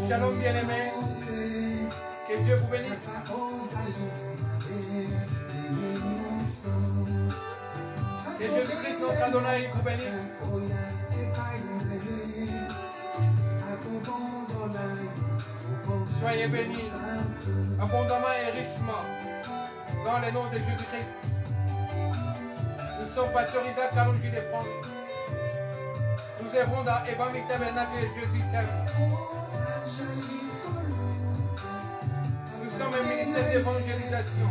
Shalom bien-aimés, que Dieu vous bénisse. Que Jésus-Christ notre Adonai vous bénisse. Soyez bénis abondamment et richement dans le nom de Jésus-Christ. Nous sommes pasteurs Isaac Kalonji de France. Nous œuvrons dans Évangile Tabernacle et Jésus t'aime. Nous sommes un ministère d'évangélisation.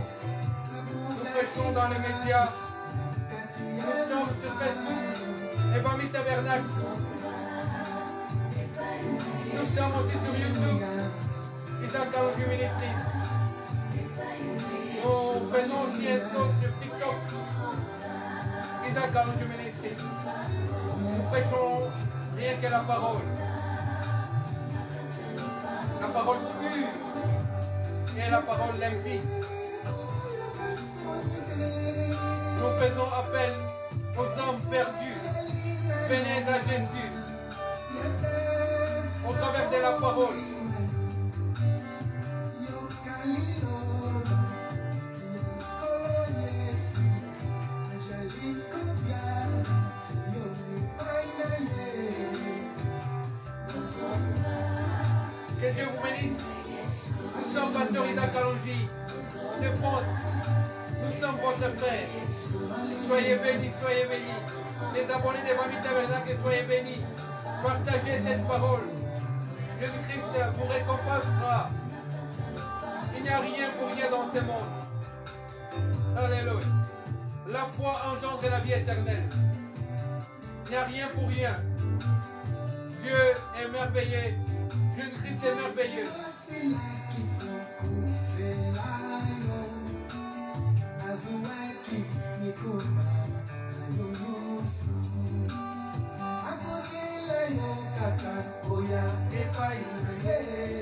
Nous prêchons dans les médias. Nous sommes sur Facebook, Évangile Tabernacle. Nous sommes aussi sur YouTube, Isaac Kalonji Ministries. Nous faisons aussi un saut sur TikTok, Isaac Kalonji Ministries. Nous prêchons rien que la parole pure et la parole limpide. Nous faisons appel aux âmes perdues. Venez à Jésus au travers de la parole. Que Dieu vous bénisse. Nous sommes pasteurs Isaac Kalonji de France. Nous sommes votre frère. Soyez bénis, soyez bénis. Les abonnés d'Évangile Tabernacle, soyez bénis. Partagez cette parole. Jésus-Christ vous récompensera. Il n'y a rien pour rien dans ce monde. Alléluia. La foi engendre la vie éternelle. Il n'y a rien pour rien. Dieu est merveilleux. Jésus-Christ est merveilleux.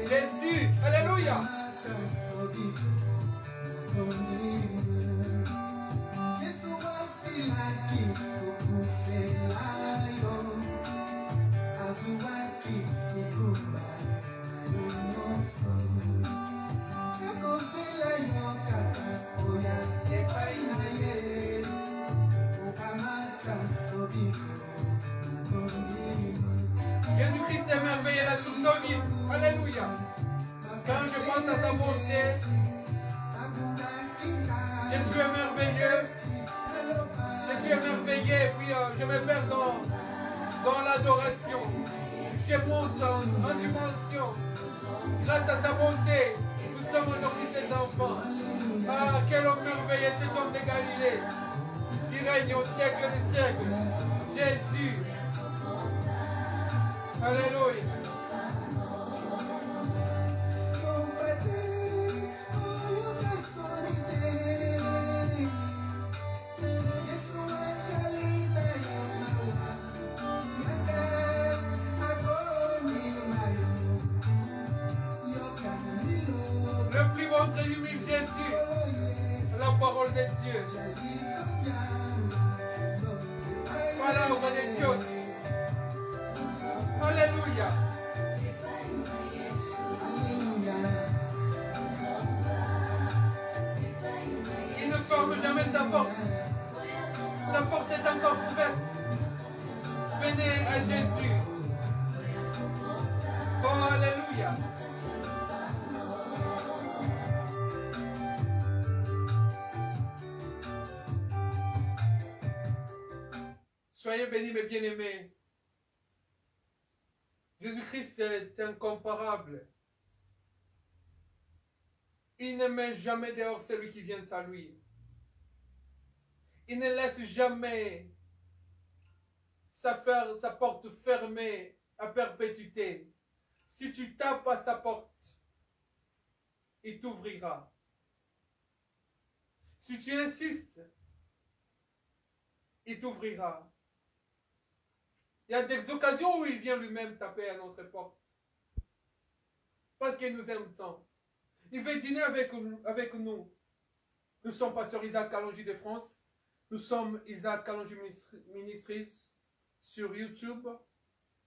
Jésus, alléluia. Jésus-Christ est merveilleux là sur nos vies. Alléluia. Quand je pense à sa bonté, je suis merveilleux. Je suis merveilleux. Puis je me perds dans l'adoration. Je monte en dimension. Grâce à sa bonté, nous sommes aujourd'hui ses enfants. Ah, quel homme merveilleux, cet homme de Galilée, qui règne au siècle des siècles. Jésus. Alléluia. Le plus bon entre lui, Jésus, la parole de Dieu. Palabra de Dios. Alléluia. Il ne ferme jamais sa porte. Sa porte est encore ouverte. Venez à Jésus. Oh, alléluia. Soyez bénis, mes bien-aimés. Jésus-Christ est incomparable. Il ne met jamais dehors celui qui vient à lui. Il ne laisse jamais sa porte fermée à perpétuité. Si tu tapes à sa porte, il t'ouvrira. Si tu insistes, il t'ouvrira. Il y a des occasions où il vient lui-même taper à notre porte. parce qu'il nous aime tant. Il veut dîner avec nous. Nous sommes Pasteur Isaac Kalonji de France. Nous sommes Isaac Kalonji Ministries sur YouTube.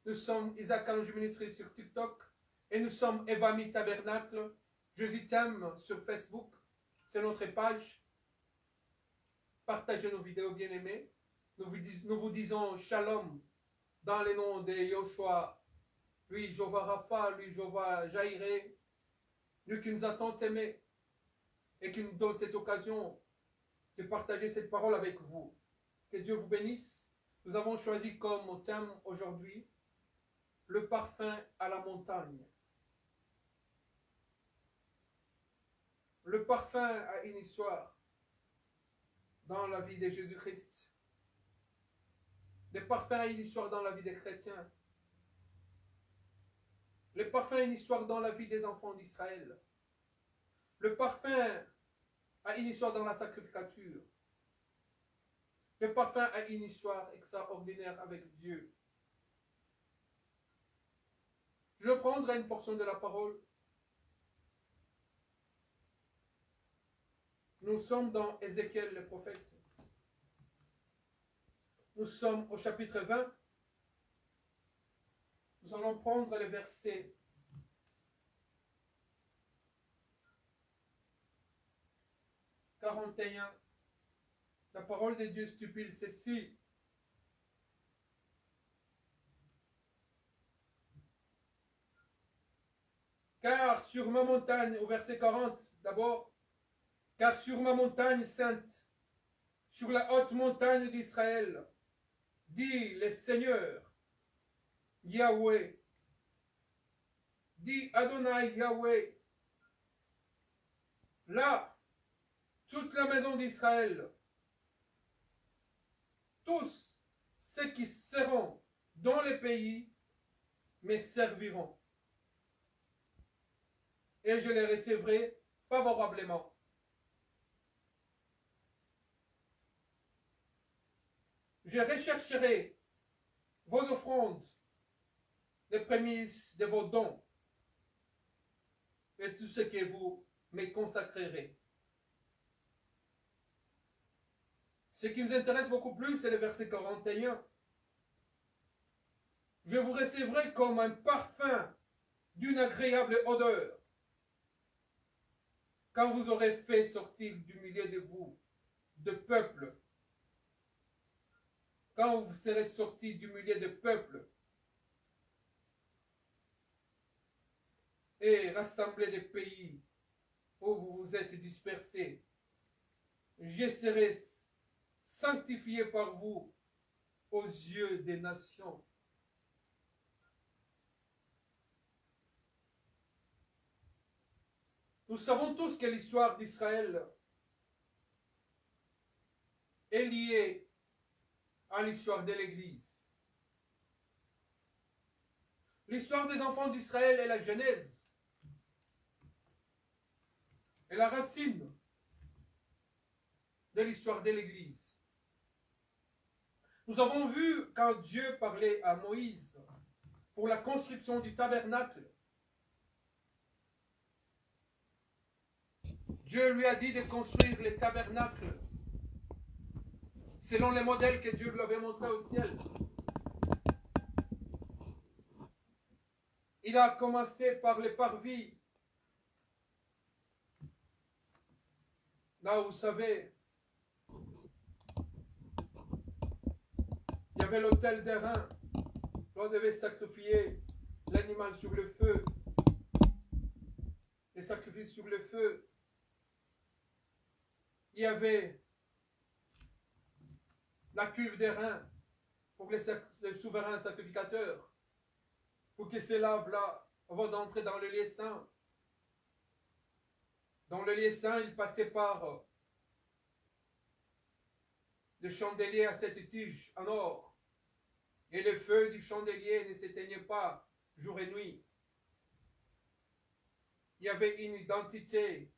Nous sommes Isaac Kalonji Ministries sur TikTok. Et nous sommes Evami Tabernacle. Jésus t'aime sur Facebook. C'est notre page. Partagez nos vidéos bien-aimées. Nous vous disons Shalom dans les noms de Yoshua, lui Jéhovah Rapha, lui Jéhovah Jairé, lui qui nous a tant aimés et qui nous donne cette occasion de partager cette parole avec vous. Que Dieu vous bénisse. Nous avons choisi comme thème aujourd'hui le parfum à la montagne. Le parfum a une histoire dans la vie de Jésus-Christ. Le parfum a une histoire dans la vie des chrétiens. Le parfum a une histoire dans la vie des enfants d'Israël. Le parfum a une histoire dans la sacrificature. Le parfum a une histoire extraordinaire avec Dieu. Je prendrai une portion de la parole. Nous sommes dans Ézéchiel le prophète. Nous sommes au chapitre 20. Nous allons prendre le verset 41. La parole de Dieu stipule ceci. Car sur ma montagne, au verset 40 d'abord, car sur ma montagne sainte, sur la haute montagne d'Israël, dit le Seigneur, Yahweh, dit Adonai Yahweh, là, toute la maison d'Israël, tous ceux qui seront dans les pays me serviront. Et je les recevrai favorablement. Je rechercherai vos offrandes, les prémices de vos dons, et tout ce que vous me consacrerez. Ce qui nous intéresse beaucoup plus, c'est le verset 41. Je vous recevrai comme un parfum d'une agréable odeur, quand vous aurez fait sortir du milieu de vous, de peuple, quand vous serez sortis du milieu de peuple, et rassemblés des pays où vous vous êtes dispersés, je serai sanctifié par vous aux yeux des nations. Nous savons tous que l'histoire d'Israël est liée à l'histoire de l'Église. L'histoire des enfants d'Israël est la genèse et la racine de l'histoire de l'Église. Nous avons vu quand Dieu parlait à Moïse pour la construction du tabernacle, Dieu lui a dit de construire le tabernacle selon les modèles que Dieu lui avait montrés au ciel. Il a commencé par les parvis. Là, vous savez, il y avait l'autel d'airain. On devait sacrifier l'animal sur le feu. Les sacrifices sur le feu. Il y avait la cuve d'airain pour les souverains sacrificateurs, pour qu'ils se lavent là avant d'entrer dans le lieu saint. Dans le lieu saint, il passait par le chandelier à 7 tiges en or, et le feu du chandelier ne s'éteignait pas jour et nuit. Il y avait une identité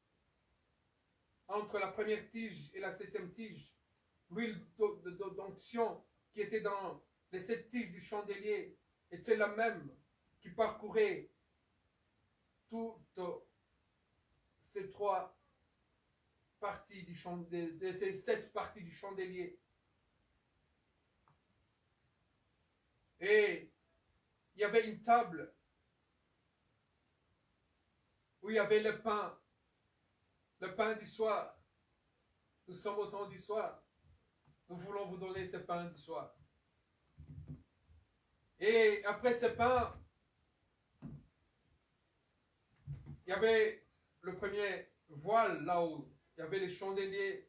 entre la première tige et la 7e tige. L'huile d'onction qui était dans les 7 tiges du chandelier était la même qui parcourait toutes ces trois parties du chandelier, de ces 7 parties du chandelier. Et il y avait une table où il y avait le pain du soir. Nous sommes au temps du soir. Nous voulons vous donner ce pain du soir. Et après ce pain, il y avait le premier voile là-haut. Il y avait les chandeliers,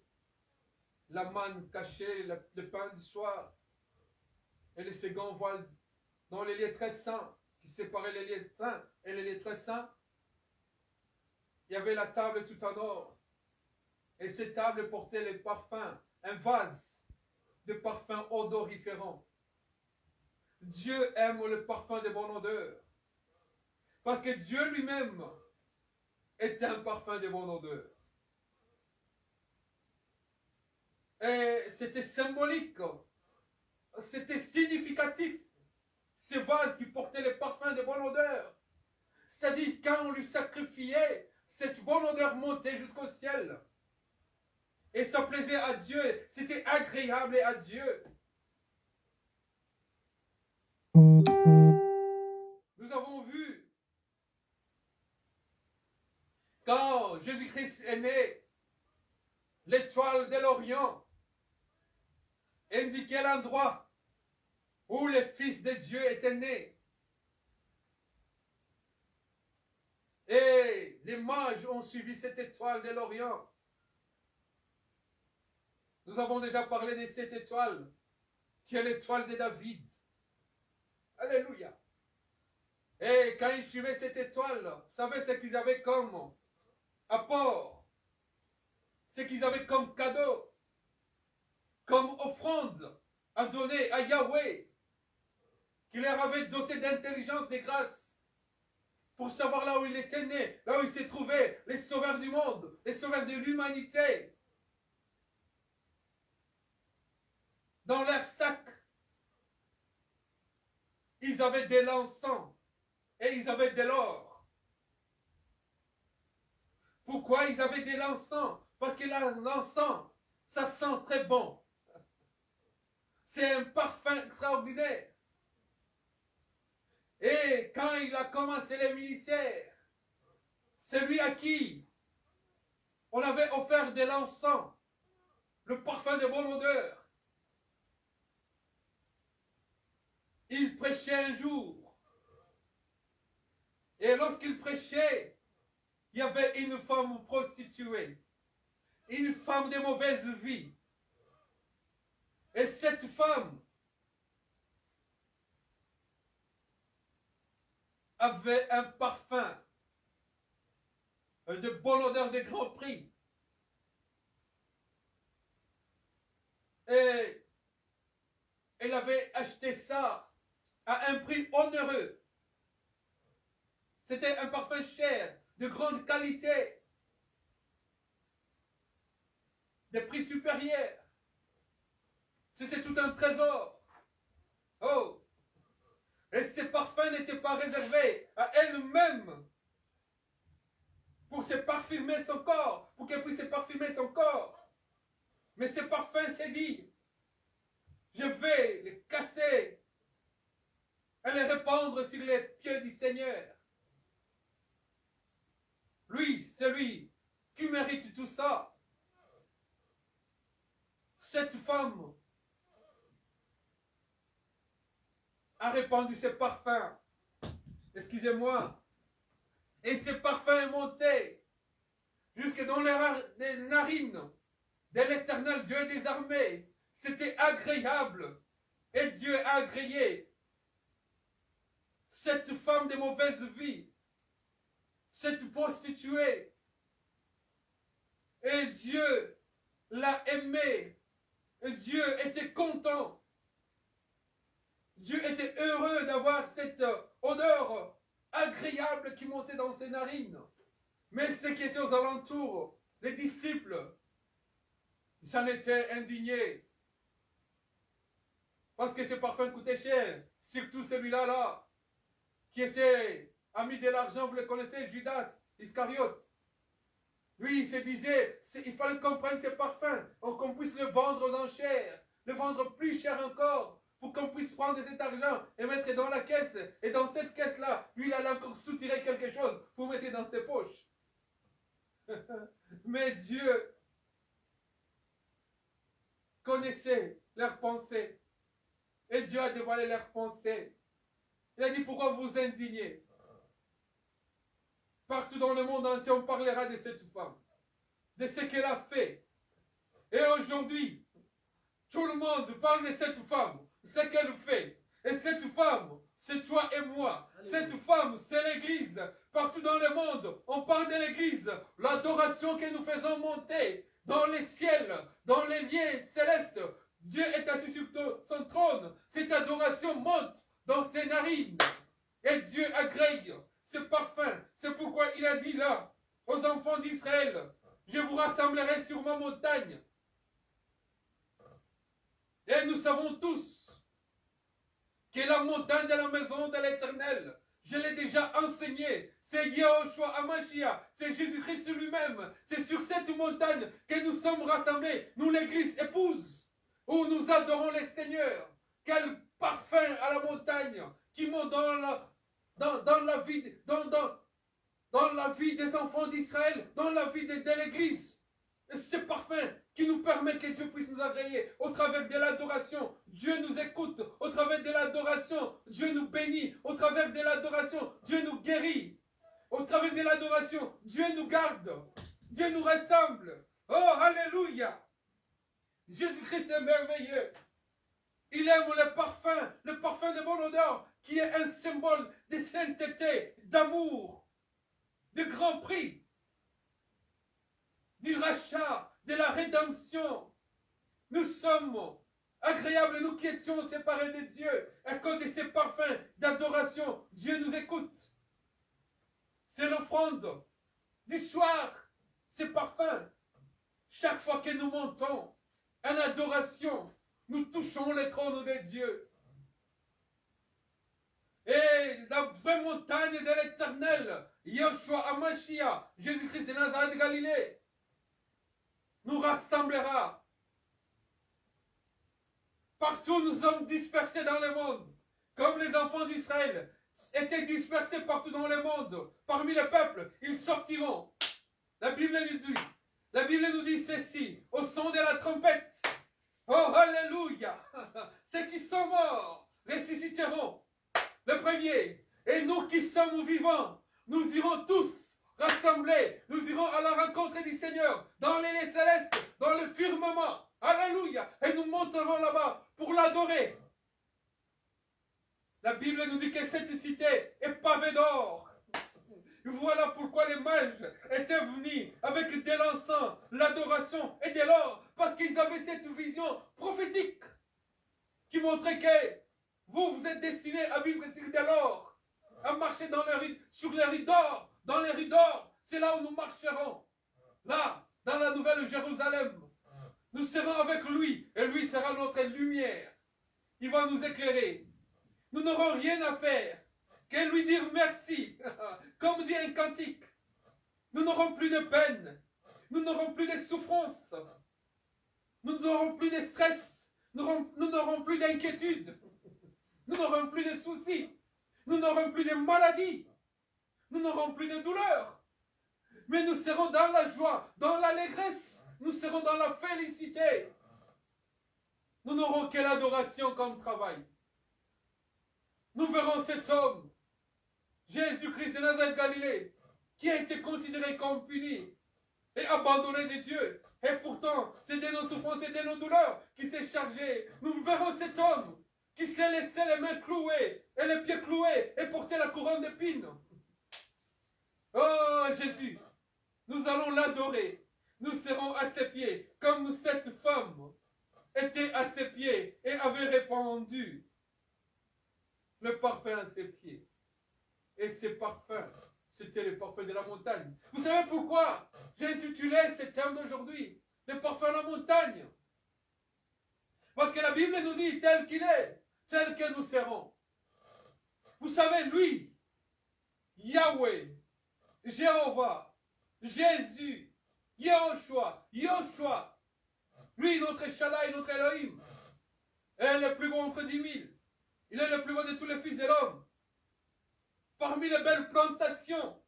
la manne cachée, le pain du soir. Et le second voile dans les lieux très saints, qui séparaient les lieux saints et les lieux très saints. Il y avait la table tout en or. Et cette table portait les parfums, un vase de parfums odoriférants. Dieu aime le parfum de bonne odeur. Parce que Dieu lui-même est un parfum de bonne odeur. Et c'était symbolique, c'était significatif, ce vase qui portait les parfums de bonne odeur. C'est-à-dire, quand on lui sacrifiait, cette bonne odeur montait jusqu'au ciel. Et ça plaisait à Dieu, c'était agréable à Dieu. Nous avons vu, quand Jésus-Christ est né, l'étoile de l'Orient indiquait l'endroit où le Fils de Dieu était né. Et les mages ont suivi cette étoile de l'Orient. Nous avons déjà parlé de cette étoile, qui est l'étoile de David. Alléluia. Et quand ils suivaient cette étoile, vous savez ce qu'ils avaient comme apport, ce qu'ils avaient comme cadeau, comme offrande à donner à Yahweh, qui leur avait doté d'intelligence, de grâce, pour savoir là où il était né, là où il s'est trouvé, les sauveurs du monde, les sauveurs de l'humanité. Dans leur sac, ils avaient de l'encens et ils avaient de l'or. Pourquoi ils avaient de l'encens? Parce que l'encens, ça sent très bon. C'est un parfum extraordinaire. Et quand il a commencé les ministères, celui à qui on avait offert de l'encens, le parfum de bonne odeur, il prêchait un jour. Et lorsqu'il prêchait, il y avait une femme prostituée, une femme de mauvaise vie. Et cette femme avait un parfum de bonne odeur de grand prix. Et elle avait acheté ça à un prix onéreux. C'était un parfum cher, de grande qualité, des prix supérieurs. C'était tout un trésor. Oh! Et ces parfums n'étaient pas réservés à elle-même pour se parfumer son corps, pour qu'elle puisse se parfumer son corps. Mais ces parfums s'est dit, je vais les casser et les répandre sur les pieds du Seigneur. Lui, c'est lui qui mérite tout ça. Cette femme a répandu ses parfums. Excusez-moi. Et ces parfums montaient jusque dans les narines de l'Éternel Dieu des armées. C'était agréable. Et Dieu a agréé cette femme de mauvaise vie, cette prostituée. Et Dieu l'a aimée. Et Dieu était content. Dieu était heureux d'avoir cette odeur agréable qui montait dans ses narines. Mais ceux qui étaient aux alentours, les disciples, ils s'en étaient indignés. Parce que ce parfum coûtait cher. Surtout celui-là, qui était a mis de l'argent, vous le connaissez, Judas Iscariote. Lui, il se disait, il fallait comprendre ces parfums, qu'on puisse le vendre aux enchères, le vendre plus cher encore, pour qu'on puisse prendre cet argent et mettre dans la caisse. Et dans cette caisse-là, lui, il allait encore soutirer quelque chose pour mettre dans ses poches. Mais Dieu connaissait leurs pensées. Et Dieu a dévoilé leurs pensées. Il a dit, pourquoi vous indignez? Partout dans le monde entier, on parlera de cette femme, de ce qu'elle a fait. Et aujourd'hui, tout le monde parle de cette femme, ce qu'elle fait. Et cette femme, c'est toi et moi. Cette femme, c'est l'Église. Partout dans le monde, on parle de l'Église. L'adoration que nous faisons monter dans les ciels, dans les lieux célestes. Dieu est assis sur son trône. Cette adoration monte dans ses narines. Et Dieu agrée ce parfum. C'est pourquoi il a dit là, aux enfants d'Israël, je vous rassemblerai sur ma montagne. Et nous savons tous que la montagne de la maison de l'Éternel, je l'ai déjà enseigné, c'est Yahushua Hamashiach, c'est Jésus-Christ lui-même. C'est sur cette montagne que nous sommes rassemblés, nous l'église épouse, où nous adorons les seigneurs. Quel parfum à la montagne qui monte dans la vie des enfants d'Israël, dans la vie de l'église. Ce parfum qui nous permet que Dieu puisse nous agréer au travers de l'adoration. Dieu nous écoute. Au travers de l'adoration, Dieu nous bénit. Au travers de l'adoration, Dieu nous guérit. Au travers de l'adoration, Dieu nous garde. Dieu nous rassemble. Oh, alléluia. Jésus-Christ est merveilleux. Il aime le parfum de bonne odeur, qui est un symbole de sainteté, d'amour, de grand prix, du rachat, de la rédemption. Nous sommes agréables, nous qui étions séparés de Dieu, à cause de ces parfums d'adoration. Dieu nous écoute. C'est l'offrande du soir, ces parfums. Chaque fois que nous montons en adoration, nous touchons les trônes de Dieu. Et la vraie montagne de l'Éternel, Yahushua Hamashiach, Jésus-Christ de Nazareth de Galilée, nous rassemblera. Partout nous sommes dispersés dans le monde, comme les enfants d'Israël étaient dispersés partout dans le monde. Parmi les peuples, ils sortiront. La Bible nous dit ceci, au son de la trompette. Oh, alléluia. Ceux qui sont morts ressusciteront. Le premier. Et nous qui sommes vivants, nous irons tous rassemblés. Nous irons à la rencontre du Seigneur dans les lieux célestes, dans le firmament. Alléluia. Et nous monterons là-bas pour l'adorer. La Bible nous dit que cette cité est pavée d'or. Voilà pourquoi les mages étaient venus avec de l'encens, l'adoration et de l'or, parce qu'ils avaient cette vision prophétique qui montrait que vous êtes destinés à vivre sur de l'or, à marcher sur les rues d'or. Dans les rues d'or, c'est là où nous marcherons. Là, dans la nouvelle Jérusalem, nous serons avec lui et lui sera notre lumière. Il va nous éclairer. Nous n'aurons rien à faire que lui dire merci, comme dit un cantique. Nous n'aurons plus de peine, nous n'aurons plus de souffrance, nous n'aurons plus de stress, nous n'aurons plus d'inquiétude, nous n'aurons plus de soucis, nous n'aurons plus de maladies, nous n'aurons plus de douleur. Mais nous serons dans la joie, dans l'allégresse, nous serons dans la félicité. Nous n'aurons que l'adoration comme travail. Nous verrons cet homme, Jésus-Christ de Nazareth Galilée, qui a été considéré comme puni et abandonné de Dieu. Et pourtant, c'est de nos souffrances et de nos douleurs qui s'est chargé. Nous verrons cet homme qui s'est laissé les mains clouées et les pieds cloués et porter la couronne d'épines. Oh Jésus, nous allons l'adorer. Nous serons à ses pieds, comme cette femme était à ses pieds et avait répandu le parfum à ses pieds. Et ces parfums, c'était le parfum de la montagne. Vous savez pourquoi j'ai intitulé ce thème d'aujourd'hui, le parfum de la montagne? Parce que la Bible nous dit tel qu'il est, tel que nous serons. Vous savez, lui, Yahweh, Jéhovah, Jésus, Yahushua, Yoshua, lui notre Shaddai, notre Elohim, est le plus bon entre 10 000. Il est le plus beau de tous les fils de l'homme. Parmi les belles plantations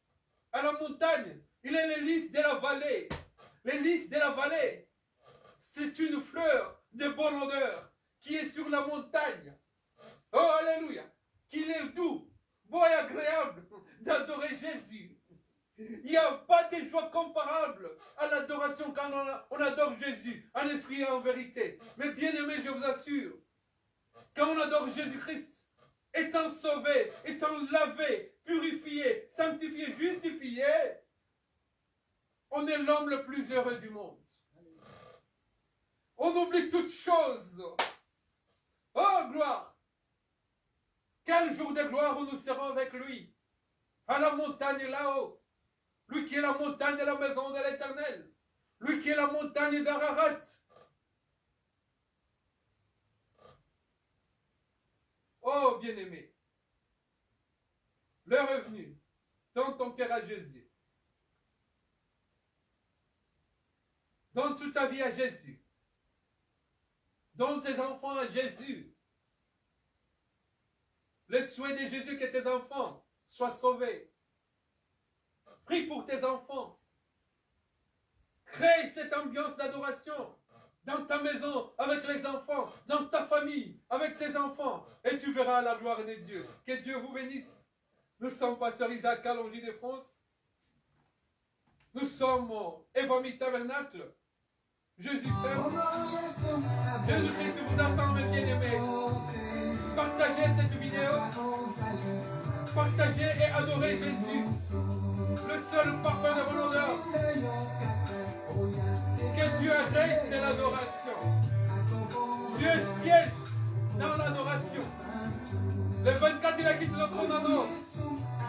à la montagne, il est les lys de la vallée. Les lys de la vallée, c'est une fleur de bonne odeur qui est sur la montagne. Oh, alléluia! Qu'il est doux, beau et agréable d'adorer Jésus. Il n'y a pas de joie comparable à l'adoration quand on adore Jésus, en esprit et en vérité. Mais bien aimé, je vous assure, quand on adore Jésus-Christ, étant sauvé, étant lavé, purifié, sanctifié, justifié, on est l'homme le plus heureux du monde. On oublie toutes choses. Oh, gloire! Quel jour de gloire où nous serons avec lui, à la montagne là-haut. Lui qui est la montagne de la maison de l'Éternel. Lui qui est la montagne d'Ararat. Oh, bien-aimé, l'heure est venue. Donne ton cœur à Jésus. Donne toute ta vie à Jésus. Donne tes enfants à Jésus. Le souhait de Jésus que tes enfants soient sauvés. Prie pour tes enfants. Crée cette ambiance d'adoration dans ta maison, avec les enfants, dans ta famille, avec tes enfants. Et tu verras la gloire de Dieu. Que Dieu vous bénisse. Nous sommes Pasteur Isaac Kalonji de France. Nous sommes au Evami Tabernacle. Jésus t'aime. Jésus-Christ vous attend, mes bien-aimés. Partagez cette vidéo. Partagez et adorez Jésus. Le seul parfum de mon odeur. Que Dieu agrée, c'est l'adoration. Dieu siège dans l'adoration. Le 24, il a quitté le trône en or.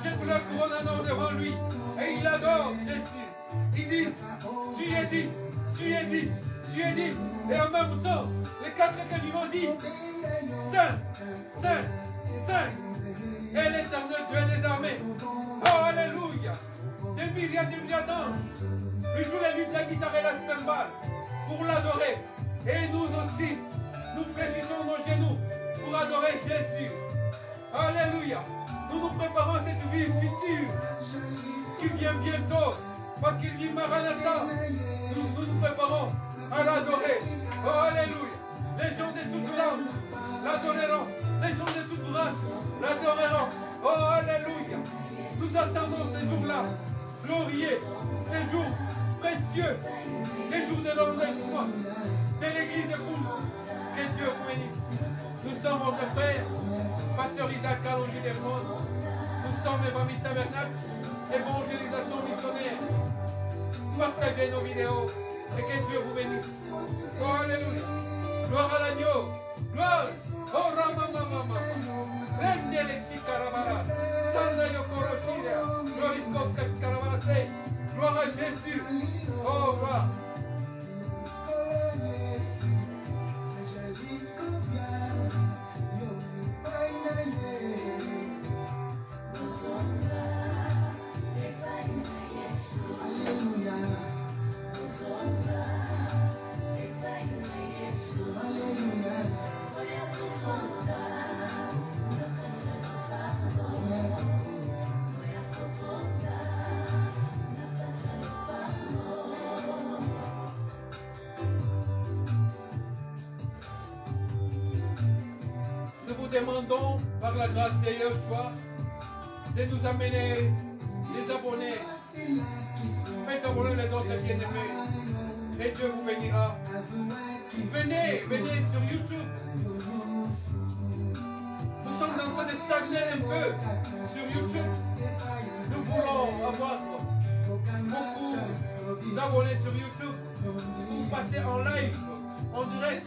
Jette le couronne en or devant lui. Et il adore Jésus. Il dit, tu es dit, tu es dit, tu es dit. Et en même temps, les quatre que vivants disent, Saint, Saint, Saint. Et l'Éternel Dieu des armées. Oh, alléluia. Des milliards d'anges lui jouent les luttes, la guitare et la cymbale pour l'adorer. Et nous aussi, nous fléchissons nos genoux pour adorer Jésus. Alléluia. Nous nous préparons à cette vie future qui vient bientôt. Parce qu'il dit Maranatha. Nous nous préparons à l'adorer. Oh, alléluia. Les gens de toute langue l'adoreront. Les gens de toute race l'adoreront. Oh, alléluia. Nous attendons ces jours-là. Glorieux. Ces jours précieux. Les jours de l'enlèvement de l'église épouse. Que Dieu vous bénisse. Nous sommes votre frère, Pasteur Isaac Kalonji de France. Nous sommes Evami Tabernacle, évangélisation missionnaire. Partagez nos vidéos et que Dieu vous bénisse. Oh, alléluia. Gloire à l'agneau. Gloire. Oh, Ramamamama. Rendele Chikarabara. Sanda Yokoroshira. Glorisco Karabarate. Gloire à Jésus. Oh, gloire. Nous vous demandons, par la grâce de Yeshua, de nous amener les abonnés. Faites abonner les autres bien-aimés. Et Dieu vous bénira. Venez, venez sur YouTube. Nous sommes en train de stagner un peu sur YouTube. Nous voulons avoir beaucoup d'abonnés sur YouTube pour passer en live, en direct,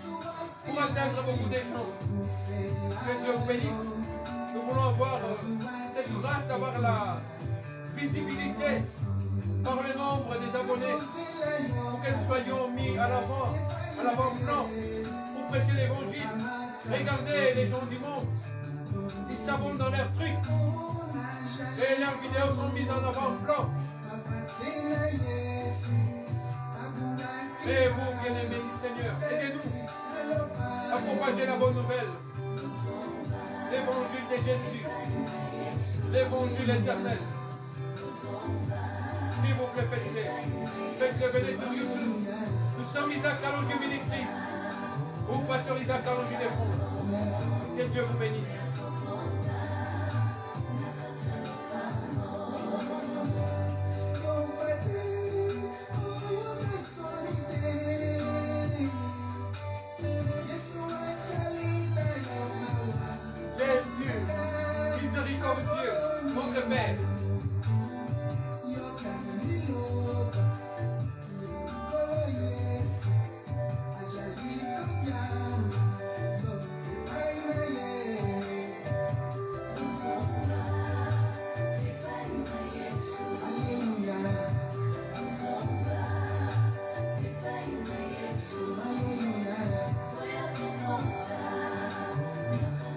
pour atteindre beaucoup de gens. Que Dieu vous bénisse. Nous voulons avoir cette grâce d'avoir la visibilité par le nombre des abonnés pour que nous soyons mis à l'avant-plan pour prêcher l'évangile. Regardez les gens du monde, ils s'abonnent dans leurs trucs. Et leurs vidéos sont mises en avant-plan. Et vous, bien-aimés du Seigneur, aidez-nous à propager la bonne nouvelle. L'évangile de Jésus. L'évangile éternel. S'il vous plaît, faites-le. Faites-le, venez sur YouTube. Nous sommes Isaac Kalonji Ministries. Ou pasteur Isaac Kalonji de France. Que Dieu vous bénisse. Jésus, miséricordieux, notre Père.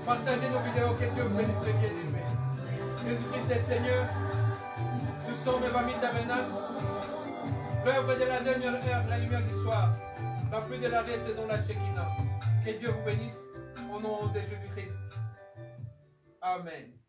Partagez nos vidéos, que Dieu vous bénisse, les bien-aimés. Jésus-Christ est Seigneur. Nous sommes Evamil Tabernacle. L'œuvre de la dernière heure, la lumière du soir. La pluie de la saison, la Shekinah. Que Dieu vous bénisse au nom de Jésus-Christ. Amen.